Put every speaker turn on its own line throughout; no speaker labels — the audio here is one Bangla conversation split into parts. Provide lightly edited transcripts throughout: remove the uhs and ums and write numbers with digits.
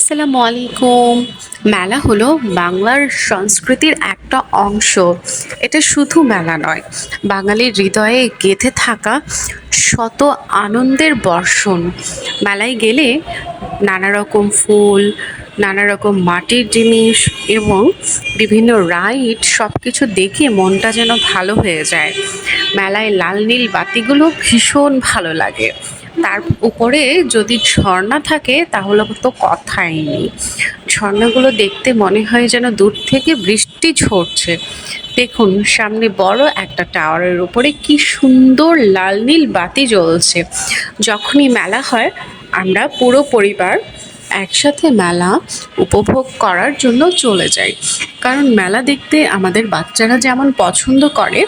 আসসালামু আলাইকুম। মেলা হলো বাংলার সংস্কৃতির একটা অংশ। এটা শুধু মেলা নয়, বাঙালির হৃদয়ে গেঁথে থাকা শত আনন্দের বর্ষণ। মেলায় গেলে নানা রকম ফুল, নানা রকম মাটির জিনিস এবং বিভিন্ন রাইড সবকিছু দেখে মনটা যেন ভালো হয়ে যায়। মেলায় লাল নীল বাতিগুলো ভীষণ ভালো লাগে। তার উপরে যদি ঝর্ণা থাকে তাহলে তো কথাই নেই। ঝর্ণাগুলো দেখতে মনে হয় যেন দূর থেকে বৃষ্টি ঝরছে। দেখুন, সামনে বড় একটা টাওয়ারের উপরে কি সুন্দর লাল নীল বাতি জ্বলছে। যখনই মেলা হয় আমরা পুরো পরিবার একসাথে মেলা উপভোগ করার জন্য চলে যাই। কারণ মেলা দেখতে আমাদের বাচ্চারা যেমন পছন্দ করে,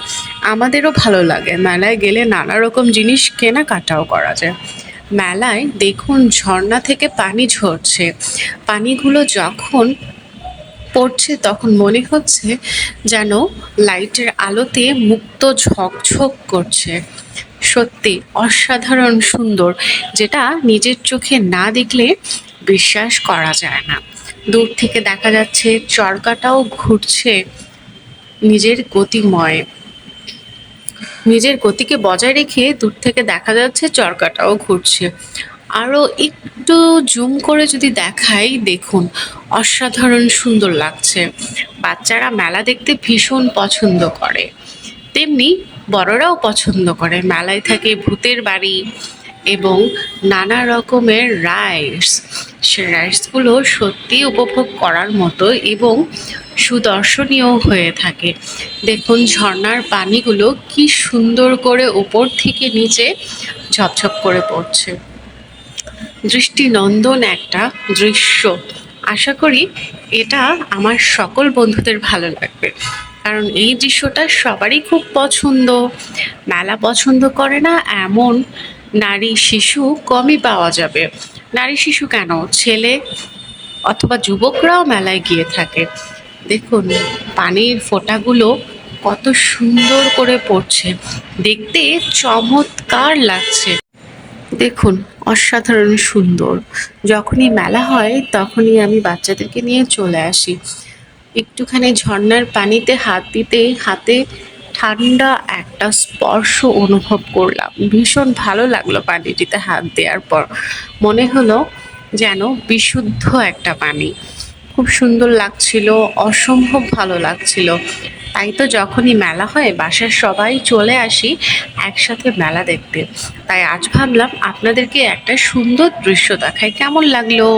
আমাদেরও ভালো লাগে। মেলায় গেলে নানা রকম জিনিস কেনাকাটাও করা যায়। মেলায় দেখুন ঝর্ণা থেকে পানি ঝরছে। পানিগুলো যখন পড়ছে তখন মনে হচ্ছে যেন লাইটের আলোতে মুক্ত ঝকঝক করছে। সত্যি অসাধারণ সুন্দর, যেটা নিজের চোখে না দেখলে বিশ্বাস করা যায় না। দূর থেকে দেখা যাচ্ছে চরকাটাও ঘুরছে নিজের গতিময়। নিজের গতিকে বজায় রেখে দূর থেকে দেখা যাচ্ছে চরকাটাও ঘুরছে। আরও একটু জুম করে যদি দেখাই, দেখুন অসাধারণ সুন্দর লাগছে। বাচ্চারা মেলা দেখতে ভীষণ পছন্দ করে, তেমনি বড়রাও পছন্দ করে। মেলায় থাকে ভূতের বাড়ি এবং নানা রকমের রাইডস। সে রাইডসগুলো সত্যিই উপভোগ করার মতো এবং সুদর্শনীয় হয়ে থাকে। দেখুন ঝর্ণার পানিগুলো কি সুন্দর করে উপর থেকে নিচে ঝপঝপ করে পড়ছে। দৃষ্টিনন্দন একটা দৃশ্য। আশা করি এটা আমার সকল বন্ধুদের ভালো লাগবে, কারণ এই দৃশ্যটা সবারই খুব পছন্দ। মেলা পছন্দ করে না এমন নারী শিশু কমই পাওয়া যাবে। নারী শিশু কেন, ছেলে অথবা যুবকরাও মেলায় গিয়ে থাকে। দেখুন পানির ফোঁটাগুলো কত সুন্দর করে পড়ছে, দেখতে চমৎকার লাগছে। দেখুন অসাধারণ সুন্দর। যখনই মেলা হয় তখনই আমি বাচ্চাদেরকে নিয়ে চলে আসি। একটুখানি ঝর্ণার পানিতে হাত দিতে হাতে ঠান্ডা একটা স্পর্শ অনুভব করলাম। ভীষণ ভালো লাগলো পানিটিতে হাত দেওয়ার পর। মনে হলো যেন বিশুদ্ধ একটা পানি। খুব সুন্দর লাগছিল, অসম্ভব ভালো লাগছিল। তাই তো যখনই মেলা হয় বাসার সবাই চলে আসি একসাথে মেলা দেখতে। তাই আজ ভাবলাম আপনাদেরকে একটা সুন্দর দৃশ্য দেখাই। কেমন লাগলো?